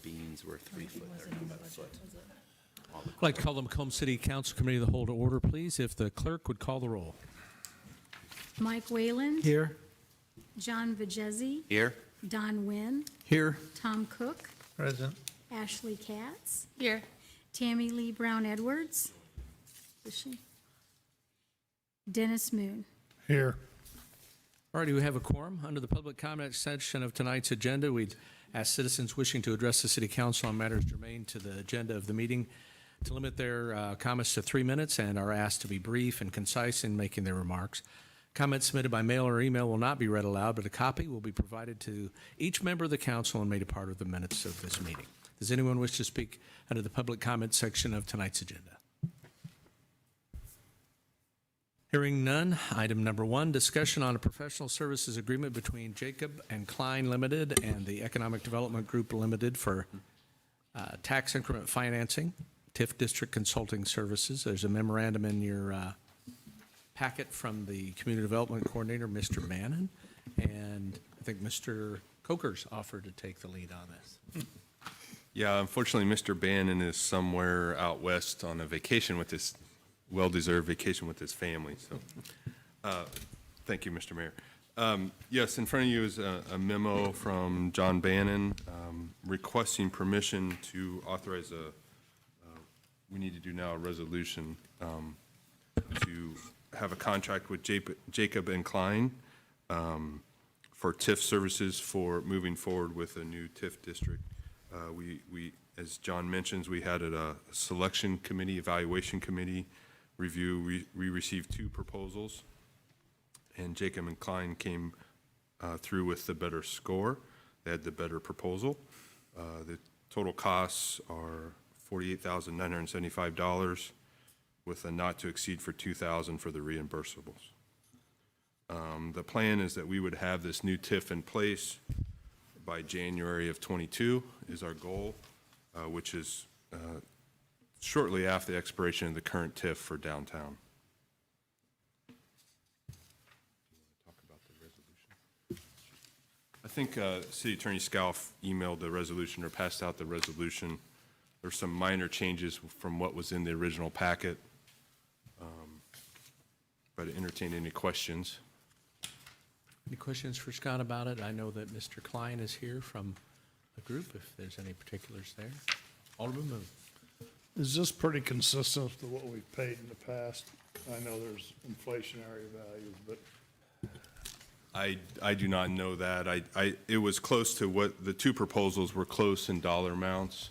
beans were 3 foot, 35 foot. I'd like to call the Macomb City Council Committee of the Whole to order, please. If the clerk would call the roll. Mike Wayland. Here. John Vajezi. Here? Don Wynn. Here. Tom Cook. Present. Ashley Katz. Here. Tammy Lee Brown Edwards. Is she? Dennis Moon. Here. All righty, we have a quorum. Under the public comment section of tonight's agenda, we'd ask citizens wishing to address the City Council on matters germane to the agenda of the meeting to limit their comments to 3 minutes and are asked to be brief and concise in making their remarks. Comments submitted by mail or email will not be read aloud, but a copy will be provided to each member of the council and made a part of the minutes of this meeting. Does anyone wish to speak under the public comment section of tonight's agenda? Hearing none, item number 1, discussion on a professional services agreement between Jacob and Klein Limited and the Economic Development Group Limited for tax increment financing, TIF District Consulting Services. There's a memorandum in your packet from the Community Development Coordinator, Mr. Bannon, and I think Mr. Coker's offered to take the lead on this. Yeah, unfortunately, Mr. Bannon is somewhere out west on a vacation with his, well-deserved vacation with his family, so, thank you, Mr. Mayor. Yes, in front of you is a memo from John Bannon requesting permission to authorize we need to do now a resolution to have a contract with Jacob and Klein for TIF services for moving forward with a new TIF district. We, as John mentions, we had a selection committee, evaluation committee review. We received 2 proposals, and Jacob and Klein came through with the better score. They had the better proposal. The total costs are $48,975 with a not to exceed for $2,000 for the reimbursables. The plan is that we would have this new TIF in place by January of 22 is our goal, which is shortly after the expiration of the current TIF for downtown. Talk about the resolution. I think City Attorney Scalf emailed the resolution or passed out the resolution. There's some minor changes from what was in the original packet, but entertain any questions. Any questions for Scott about it? I know that Mr. Klein is here from the group, if there's any particulars there. Alderman Moon. Is this pretty consistent with what we've paid in the past? I know there's inflationary values, but I do not know that. It was close to what the 2 proposals were close in dollar amounts.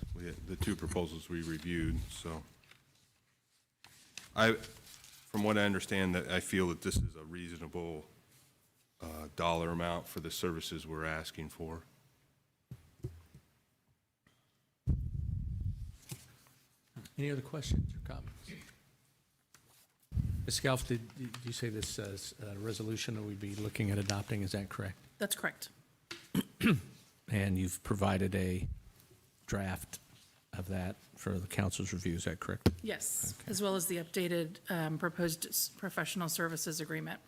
The 2 proposals we reviewed. So, from what I understand, that I feel that this is a reasonable dollar amount for the services we're asking for. Any other questions or comments? Ms. Scalf, did you say this resolution that we'd be looking at adopting, is that correct? That's correct. And you've provided a draft of that for the council's review, is that correct? Yes, as well as the updated proposed professional services agreement.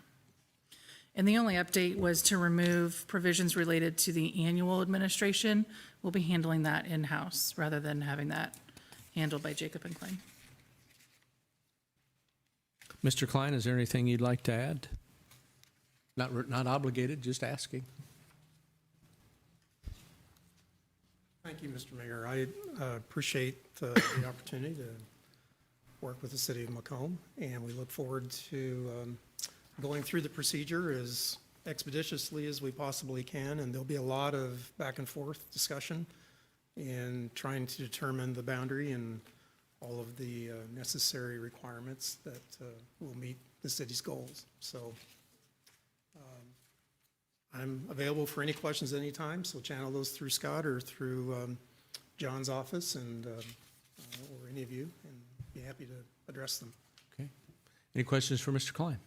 And the only update was to remove provisions related to the annual administration. We'll be handling that in-house rather than having that handled by Jacob and Klein. Mr. Klein, is there anything you'd like to add? Not obligated, just asking. Thank you, Mr. Mayor. I appreciate the opportunity to work with the City of Macomb, and we look forward to going through the procedure as expeditiously as we possibly can, and there'll be a lot of back and forth discussion in trying to determine the boundary and all of the necessary requirements that will meet the city's goals. So I'm available for any questions at any time, so channel those through Scott or through John's office and or any of you, and be happy to address them. Okay. Any questions for Mr. Klein?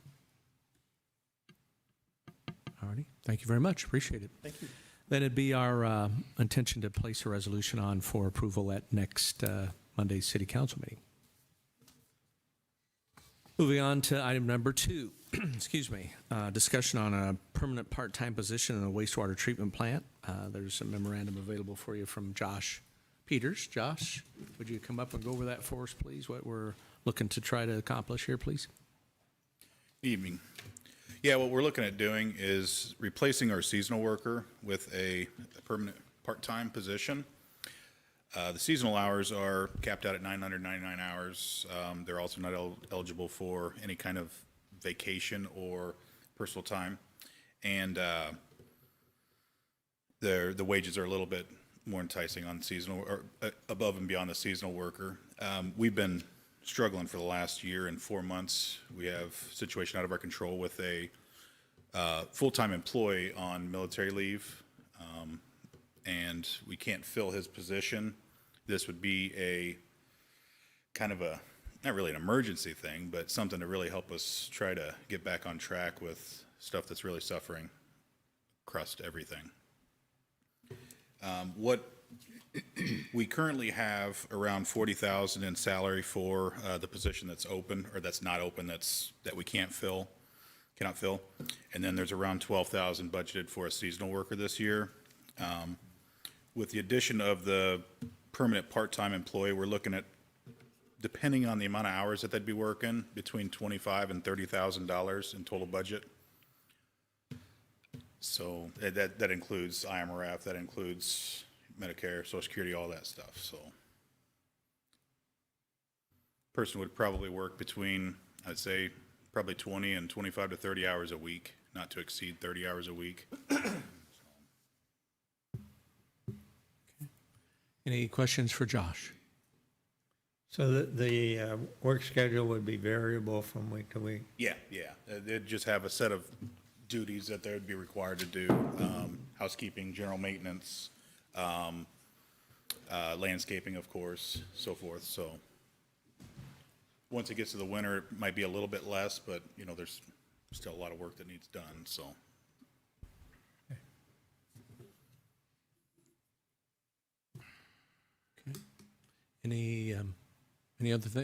All righty. Thank you very much. Appreciate it. Thank you. Then it'd be our intention to place a resolution on for approval at next Monday's City Council meeting. Moving on to item number 2, excuse me, discussion on a permanent part-time position in a wastewater treatment plant. There's a memorandum available for you from Josh Peters. Josh, would you come up and go over that for us, please? What we're looking to try to accomplish here, please? Evening. Yeah, what we're looking at doing is replacing our seasonal worker with a permanent part-time position. The seasonal hours are capped out at 999 hours. They're also not eligible for any kind of vacation or personal time. And the wages are a little bit more enticing on seasonal, or above and beyond the seasonal worker. We've been struggling for the last year and 4 months. We have a situation out of our control with a full-time employee on military leave, and we can't fill his position. This would be a kind of a, not really an emergency thing, but something to really help us try to get back on track with stuff that's really suffering across everything. What we currently have around 40,000 in salary for the position that's open, or that's not open, that we cannot fill. And then there's around 12,000 budgeted for a seasonal worker this year. With the addition of the permanent part-time employee, we're looking at, depending on the amount of hours that they'd be working, between $25,000 and $30,000 in total budget. So that includes IMRF, that includes Medicare, Social Security, all that stuff. So person would probably work between, I'd say, probably 20 and 25 to 30 hours a week, not to exceed 30 hours a week. Any questions for Josh? So the work schedule would be variable from week to week? Yeah. They'd just have a set of duties that they would be required to do, housekeeping, general maintenance, landscaping, of course, so forth. So once it gets to the winter, it might be a little bit less, but, you know, there's still a lot of work that needs done, so. Okay.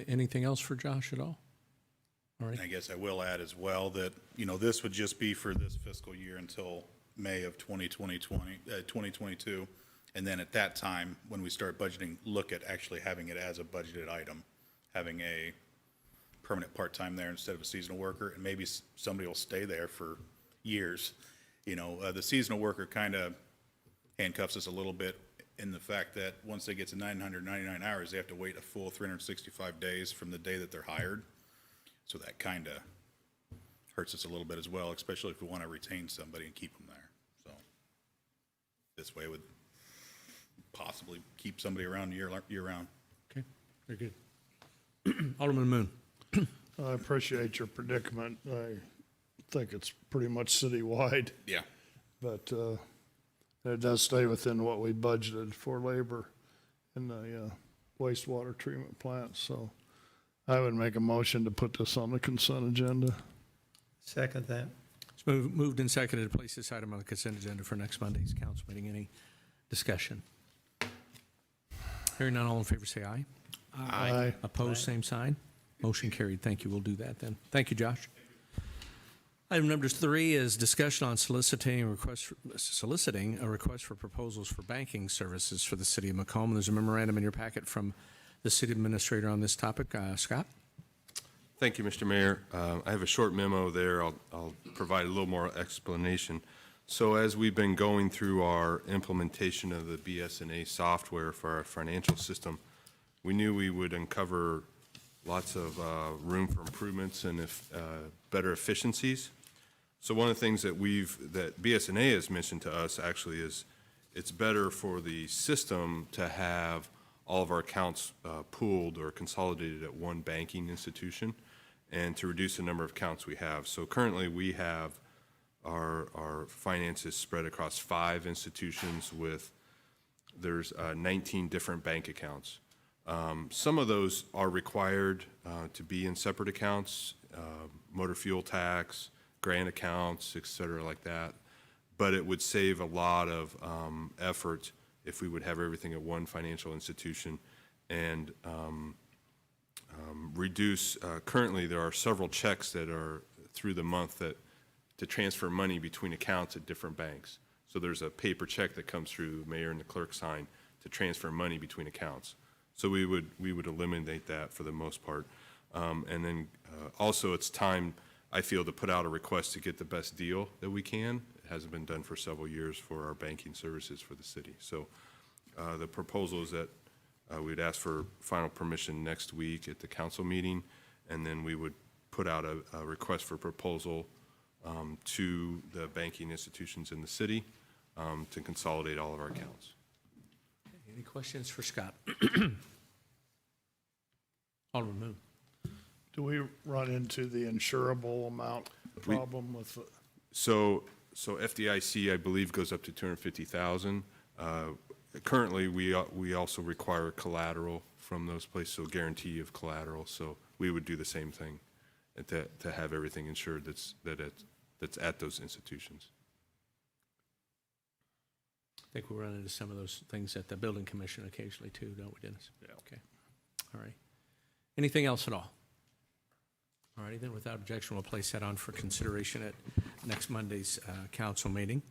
Anything else for Josh at all? All right. I guess I will add as well that, you know, this would just be for this fiscal year until May of 2022. And then at that time, when we start budgeting, look at actually having it as a budgeted item, having a permanent part-time there instead of a seasonal worker, and maybe somebody will stay there for years. You know, the seasonal worker kind of handcuffs us a little bit in the fact that once they get to 999 hours, they have to wait a full 365 days from the day that they're hired. So that kind of hurts us a little bit as well, especially if we want to retain somebody and keep them there. So this way would possibly keep somebody around year round. Okay, very good. Alderman Moon. I appreciate your predicament. I think it's pretty much citywide, Yeah. but it does stay within what we budgeted for labor in the wastewater treatment plant. So I would make a motion to put this on the consent agenda. Second that. It's moved and seconded to place this item on the consent agenda for next Monday's council meeting. Any discussion? Hearing none, all in favor say aye. Aye. Opposed, same sign. Motion carried. Thank you. We'll do that then. Thank you, Josh. Item number 3 is discussion on soliciting a request for proposals for banking services for the City of Macomb. There's a memorandum in your packet from the city administrator on this topic. Scott? Thank you, Mr. Mayor. I have a short memo there. I'll provide a little more explanation. So as we've been going through our implementation of the BS&A software for our financial system, we knew we would uncover lots of room for improvements and better efficiencies. So one of the things that BS&A has mentioned to us actually is it's better for the system to have all of our accounts pooled or consolidated at one banking institution and to reduce the number of accounts we have. So currently we have our finances spread across 5 institutions there's 19 different bank accounts. Some of those are required to be in separate accounts, motor fuel tax, grant accounts, et cetera, like that. But it would save a lot of effort if we would have everything at one financial institution and reduce, currently there are several checks that are through the month to transfer money between accounts at different banks. So there's a paper check that comes through the mayor and the clerk sign transfer money between accounts. So we would eliminate that for the most part. And then also it's time, I feel, to put out a request to get the best deal that we can. It hasn't been done for several years for our banking services for the city. So the proposal is that we'd ask for final permission next week at the council meeting, and then we would put out a request for proposal to the banking institutions in the city to consolidate all of our accounts. Any questions for Scott? Alderman Moon. Do we run into the insurable amount problem with, So FDIC, I believe, goes up to 250,000. Currently, we also require collateral from those places, so guarantee of collateral. So we would do the same thing, to have everything insured that's at those institutions. I think we run into some of those things at the building commission occasionally too, don't we, Dennis? Yeah. Okay. All right. Anything else at all? All righty, then without objection, we'll place that on for consideration at next Monday's council meeting.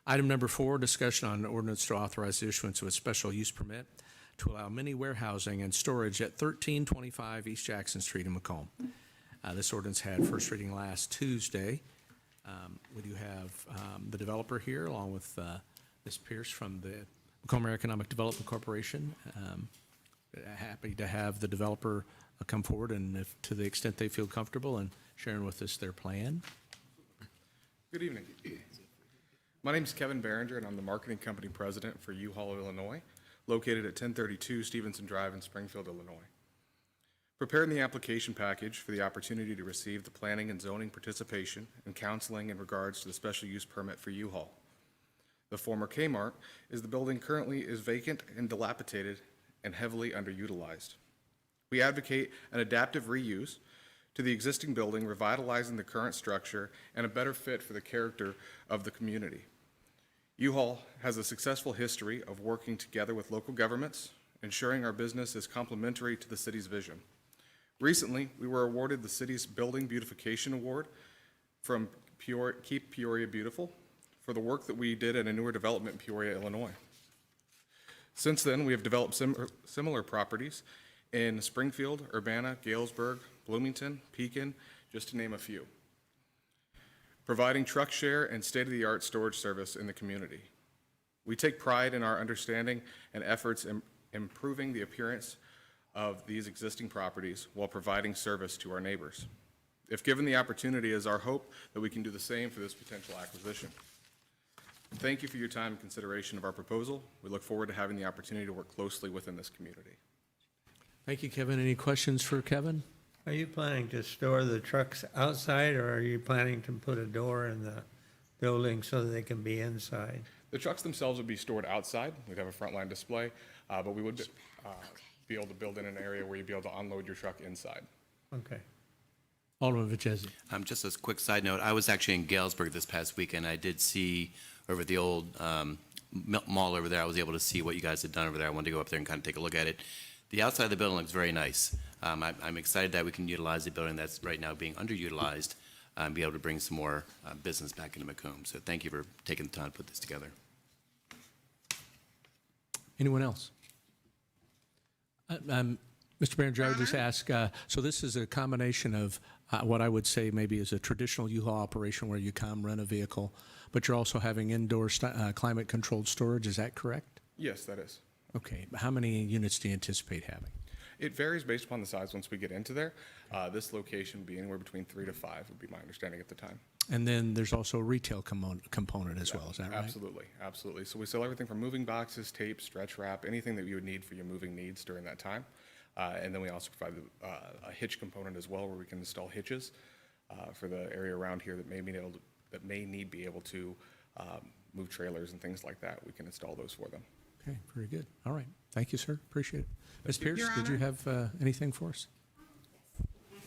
Item number 4, discussion on an ordinance to authorize the issuance of a special use permit to allow mini warehousing and storage at 1325 East Jackson Street in Macomb. This ordinance had first reading last Tuesday. We do have the developer here along with Ms. Pierce from the Macomb Economic Development Corporation. Happy to have the developer come forward and if, to the extent they feel comfortable in sharing with us their plan. Good evening. My name is Kevin Behringer, and I'm the marketing company president for U-Haul, Illinois, located at 1032 Stevenson Drive in Springfield, Illinois. Preparing the application package for the opportunity to receive the planning and zoning participation and counseling in regards to the special use permit for U-Haul. The former Kmart the building currently is vacant and dilapidated and heavily underutilized. We advocate an adaptive reuse to the existing building, revitalizing the current structure and a better fit for the character of the community. U-Haul has a successful history of working together with local governments, ensuring our business is complementary to the city's vision. Recently, we were awarded the city's Building Beautification Award from Keep Peoria Beautiful for the work that we did at a newer development in Peoria, Illinois. Since then, we have developed similar properties in Springfield, Urbana, Galesburg, Bloomington, Pekin, just to name a few, providing truck share and state-of-the-art storage service in the community. We take pride in our understanding and efforts in improving the appearance of these existing properties while providing service to our neighbors. If given the opportunity, it is our hope that we can do the same for this potential acquisition. Thank you for your time and consideration of our proposal. We look forward to having the opportunity to work closely within this community. Thank you, Kevin. Any questions for Kevin? Are you planning to store the trucks outside, or are you planning to put a door in the building so that they can be inside? The trucks themselves would be stored outside. We'd have a frontline display, but we would be able to build in an area where you'd be able to unload your truck inside. Okay. Alderman Vichesi. Just as a quick side note, I was actually in Galesburg this past weekend. I did see over at the old mall over there, I was able to see what you guys had done over there. I wanted to go up there and kind of take a look at it. The outside of the building looks very nice. I'm excited that we can utilize the building that's right now being underutilized and be able to bring some more business back into Macomb. So thank you for taking the time to put this together. Anyone else? Mr. Behringer, I would just ask, so this is a combination of what I would say maybe is a traditional U-Haul operation where you come, rent a vehicle, but you're also having indoor climate-controlled storage, is that correct? Yes, that is. Okay, how many units do you anticipate having? It varies based upon the size once we get into there. This location would be anywhere between 3 to 5 would be my understanding at the time. And then there's also a retail component as well, is that right? Absolutely, absolutely. So we sell everything from moving boxes, tape, stretch wrap, anything that you would need for your moving needs during that time. And then we also provide a hitch component as well, where we can install hitches for the area around here that may be able to move trailers and things like that. We can install those for them. Okay, very good. All right. Thank you, sir. Appreciate it. Ms. Pierce, did you have anything for us?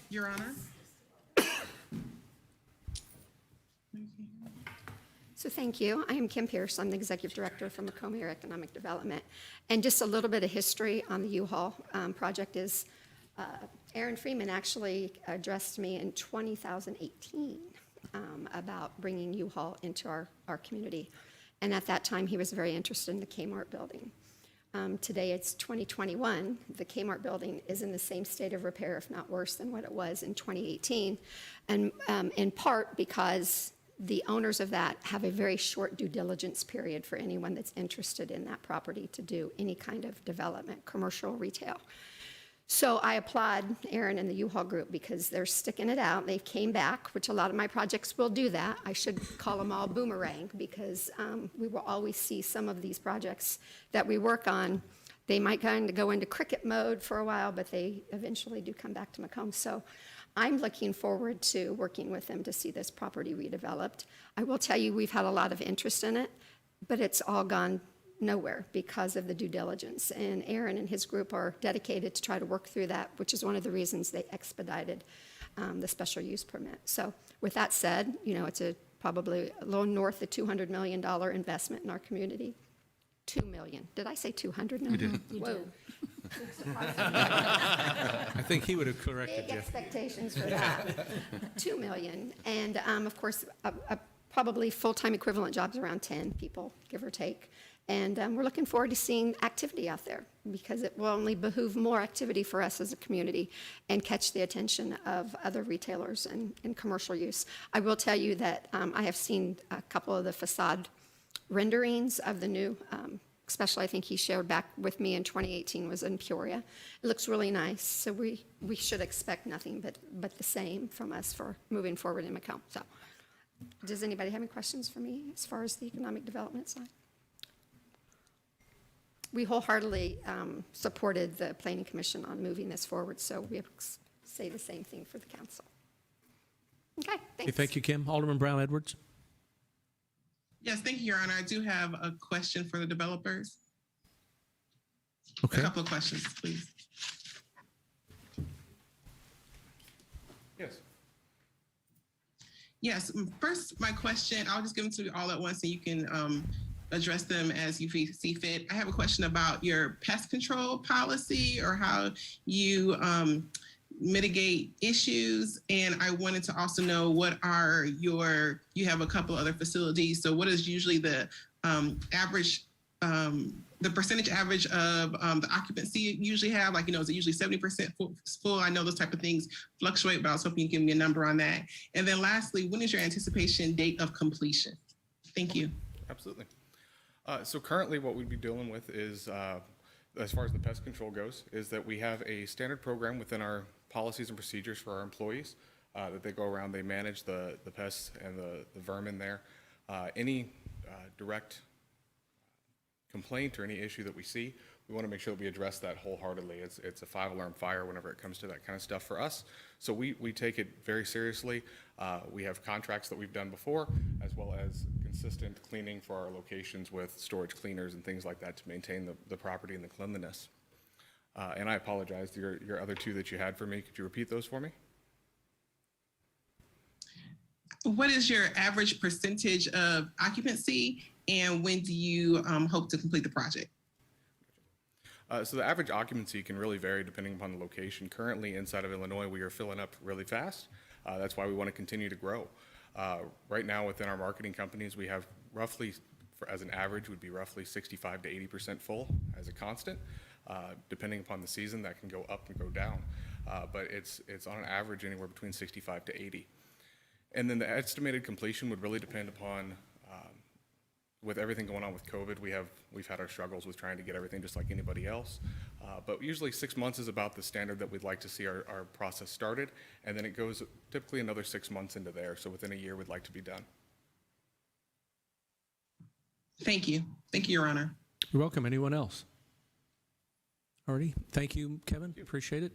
Your Honor. So thank you. I am Kim Pierce. I'm the Executive Director for Macomb Economic Development. And just a little bit of history on the U-Haul project is Aaron Freeman actually addressed me in 2018 about bringing U-Haul into our community. And at that time, he was very interested in the Kmart building. today it's 2021, the Kmart building is in the same state of repair, if not worse than what it was in 2018. And in part because the owners of that have a very short due diligence period for anyone that's interested in that property to do any kind of development, commercial, retail. So I applaud Aaron and the U-Haul group because they're sticking it out. They came back, which a lot of my projects will do that. I should call them all boomerang because we will always see some of these projects that we work on. They might kind of go into cricket mode for a while, but they eventually do come back to Macomb. So I'm looking forward to working with them to see this property redeveloped. I will tell you, we've had a lot of interest in it, but it's all gone nowhere because of the due diligence. And Aaron and his group are dedicated to try to work through that, which is one of the reasons they expedited the special use permit. So with that said, you know, it's probably a little north of $200 million investment in our community. 2 million. Did I say 200 million? You did. Whoa. I think he would have corrected Big you. expectations for that. 2 million. And of course, probably full-time equivalent jobs around 10 people, give or take. And we're looking forward to seeing activity out there because it will only behoove more activity for us as a community and catch the attention of other retailers and commercial use. I will tell you that I have seen a couple of the facade renderings of the new, especially I think he shared back with me in 2018 was in Peoria. It looks really nice. So we should expect nothing but the same from us for moving forward in Macomb. So does anybody have any questions for me as far as the economic development side? We wholeheartedly supported the Planning Commission on moving this forward, so we say the same thing for the council. Okay, thanks. Thank you, Kim. Alderman Brown Edwards. Yes, thank you, Your Honor. I do have a question for the developers. Okay. A couple of questions, please. Yes. Yes, first, my question, I'll just give them to you all at once so you can address them as you see fit. I have a question about your pest control policy or how you mitigate issues. And I wanted to also know what are you have a couple other facilities. So what is usually the average, the percentage average of the occupancy you usually have? Like, you know, is it usually 70% full? I know those type of things fluctuate, but I was hoping you could give me a number on that. And then lastly, when is your anticipation date of completion? Thank you. Absolutely. So currently what we'd be dealing with is, as far as the pest control goes, is that we have a standard program within our policies and procedures for our employees that they go around, they manage the pests and the vermin there. Any direct complaint or any issue that we see, we want to make sure that we address that wholeheartedly. It's a 5-alarm fire whenever it comes to that kind of stuff for us. So we take it very seriously. We have contracts that we've done before, as well as consistent cleaning for our locations with storage cleaners and things like that to maintain the property and the cleanliness. And I apologize, your other two that you had for me, could you repeat those for me? What is your average percentage of occupancy and when do you hope to complete the project? So the average occupancy can really vary depending upon the location. Currently inside of Illinois, we are filling up really fast. That's why we want to continue to grow. Right now within our marketing companies, we have roughly, as an average, would be roughly 65 to 80% full as a constant. Depending upon the season, that can go up and go down. But it's on an average anywhere between 65 to 80. And then the estimated completion would really depend upon, with everything going on with COVID, we've had our struggles with trying to get everything just like anybody else. But usually 6 months is about the standard that we'd like to see our process started. And then it goes typically another 6 months into there. So within a year, we'd like to be done. Thank you. Thank you, Your Honor. You're welcome. Anyone else? Alrighty. Thank you, Kevin. Appreciate it.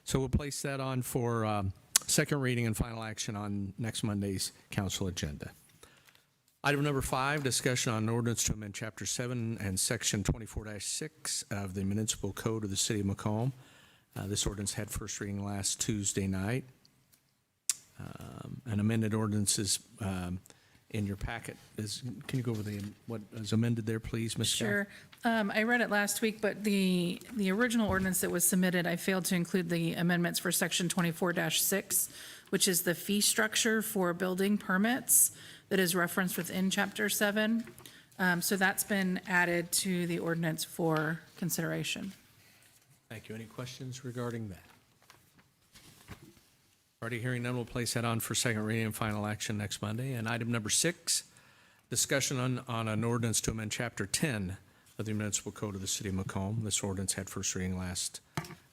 So we'll place that on for second reading and final action on next Monday's council agenda. Item number 5, discussion on an ordinance to amend Chapter 7 and Section 24-6 of the Municipal Code of the City of Macomb. This ordinance had first reading last Tuesday night. An amended ordinance is in your packet. Can you go over what is amended there, please, Ms. Scott? Sure. I read it last week, but the original ordinance that was submitted, I failed to include the amendments for Section 24-6, which is the fee structure for building permits that is referenced within Chapter 7. So that's been added to the ordinance for consideration. Thank you. Any questions regarding that? Already hearing none, we'll place that on for second reading and final action next Monday. And item number 6, discussion on an ordinance to amend Chapter 10 of the Municipal Code of the City of Macomb. This ordinance had first reading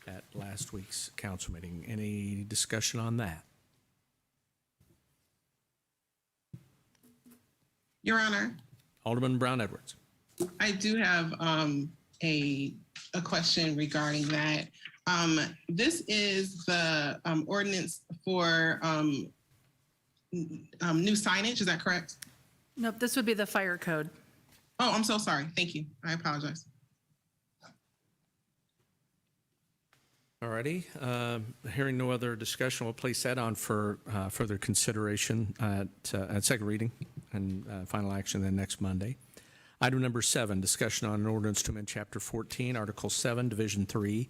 at last week's council meeting. Any discussion on that? Your Honor, Alderman Brown Edwards. I do have a question regarding that. This is the ordinance for new signage, is that correct? Nope, this would be the fire code. Oh, I'm so sorry. Thank you. I apologize. Alrighty, hearing no other discussion, we'll place that on for further consideration at second reading and final action then next Monday. Item number 7, discussion on an ordinance to amend Chapter 14, Article 7, Division 3,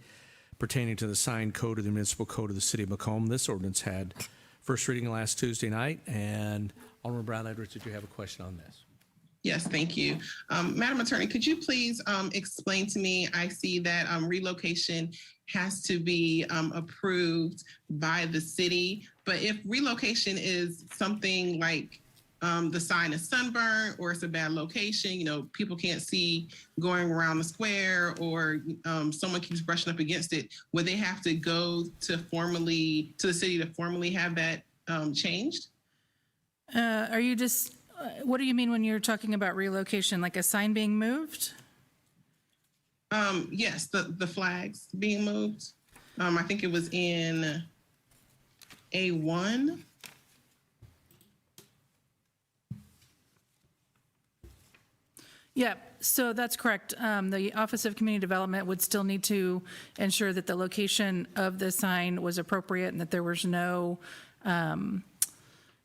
pertaining to the sign code of the Municipal Code of the City of Macomb. This ordinance had first reading last Tuesday night, and Alderman Brown Edwards, did you have a question on this? Yes, thank you. Madam Attorney, could you please explain to me, I see that relocation has to be approved by the city, but if relocation is something like the sign is sunburned or it's a bad location, you know, people can't see going around the square or someone keeps brushing up against it, would they have to go to the city to formally have that changed? Are you just, what do you mean when you're talking about relocation, like a sign being moved? Yes, the flags being moved. I think it was in A1. Yeah, so that's correct. The Office of Community Development would still need to ensure that the location of the sign was appropriate and that there was no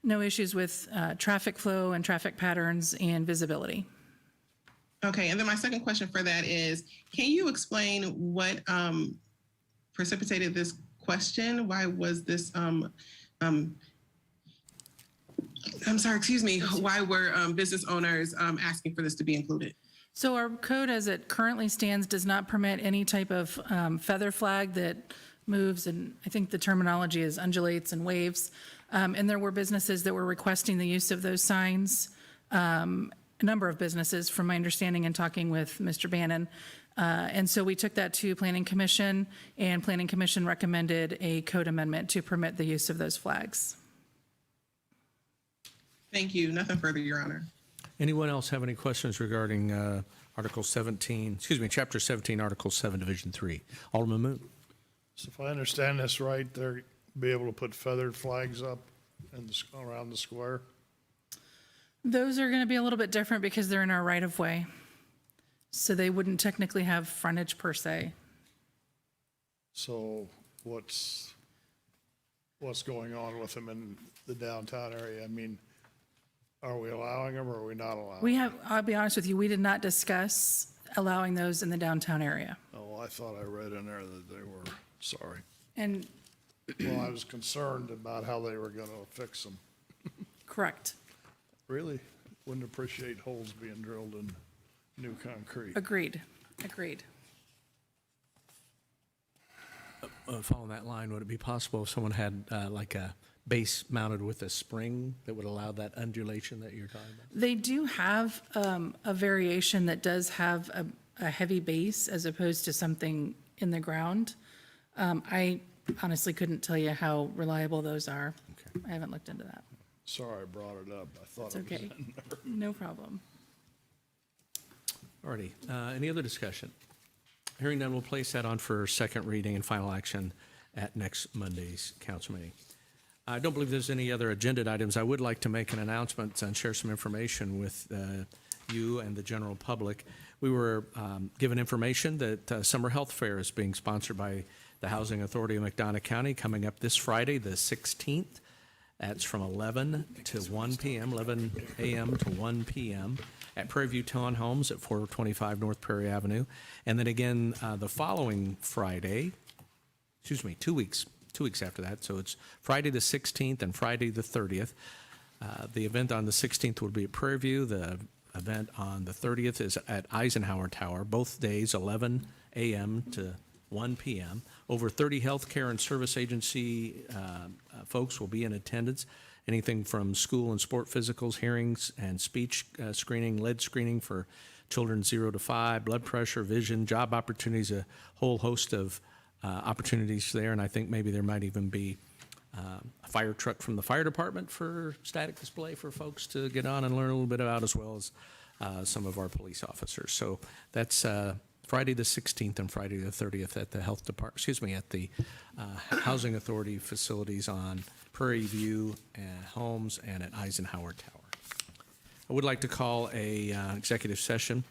issues with traffic flow and traffic patterns and visibility. Okay, and then my second question for that is, can you explain what precipitated this question? Why was this, I'm sorry, excuse me, why were business owners asking for this to be included? So our code as it currently stands does not permit any type of feather flag that moves, and I think the terminology is undulates and waves. And there were businesses that were requesting the use of those signs. A number of businesses, from my understanding and talking with Mr. Bannon. And so we took that to Planning Commission, and Planning Commission recommended a code amendment to permit the use of those flags. Thank you. Nothing further, Your Honor. Anyone else have any questions regarding Article 17, Chapter 17, Article 7, Division 3? Alderman Moon. So if I understand this right, they'll be able to put feathered flags up around the square? Those are going to be a little bit different because they're in our right-of-way. So they wouldn't technically have frontage per se. So what's going on with them in the downtown area? I mean, are we allowing them or are we not allowing? I'll be honest with you, we did not discuss allowing those in the downtown area. Oh, I thought I read in there that they were, sorry. And Well, I was concerned about how they were gonna fix them. correct, Really? Wouldn't appreciate holes being drilled in new concrete. agreed. Following that line, would it be possible if someone had like a base mounted with a spring that would allow that undulation that you're talking about? They do have a variation that does have a heavy base as opposed to something in the ground. I honestly couldn't tell you how reliable those are. Okay. I haven't looked into that. Sorry I brought it up. I thought It's it was okay. in there. No problem. Alrighty, any other discussion? Hearing none, we'll place that on for second reading and final action at next Monday's council meeting. I don't believe there's any other agenda items. I would like to make an announcement and share some information with you and the general public. We were given information that Summer Health Fair is being sponsored by the Housing Authority of McDonough County coming up this Friday, the 16th. That's from 11 to 1 p.m., 11 a.m. to 1 p.m. at Prairie View Townhomes at 425 North Prairie Avenue. And then again, the following Friday, 2 weeks after that. So it's Friday the 16th and Friday the 30th. The event on the 16th will be at Prairie View. The event on the 30th is at Eisenhower Tower, both days, 11 a.m. to 1 p.m. Over 30 healthcare and service agency folks will be in attendance. Anything from school and sport physicals, hearings and speech screening, lead screening for children 0 to 5, blood pressure, vision, job opportunities, a whole host of opportunities there. And I think maybe there might even be a fire truck from the fire department for static display for folks to get on and learn a little bit about, as well as some of our police officers. So that's Friday the 16th and Friday the 30th at the health department, at the Housing Authority facilities on Prairie View Homes and at Eisenhower Tower. I would like to call a executive session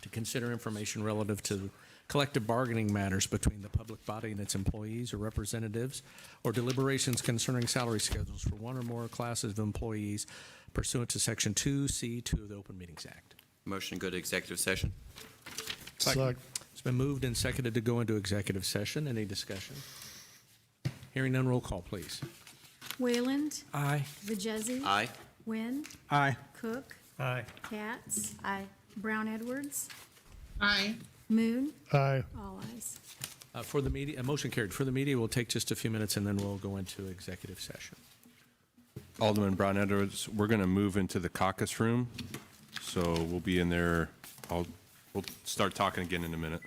to consider information relative to collective bargaining matters between the public body and its employees or representatives, or deliberations concerning salary schedules for one or more classes of employees pursuant to Section 2C2 of the Open Meetings Act. Motion to go to executive session? Second. It's been moved and seconded to go into executive session. Any discussion? Hearing none, roll call, please. Wayland. Aye. Vajezi. Aye. Wynn. Aye. Cook. Aye. Katz. Aye. Brown Edwards. Aye. Moon. Aye. All ayes. For the media, motion carried. For the media, we'll take just a few minutes and then we'll go into executive session. Alderman Brown Edwards, we're going to move into the caucus room, so we'll be in there. We'll start talking again in a minute.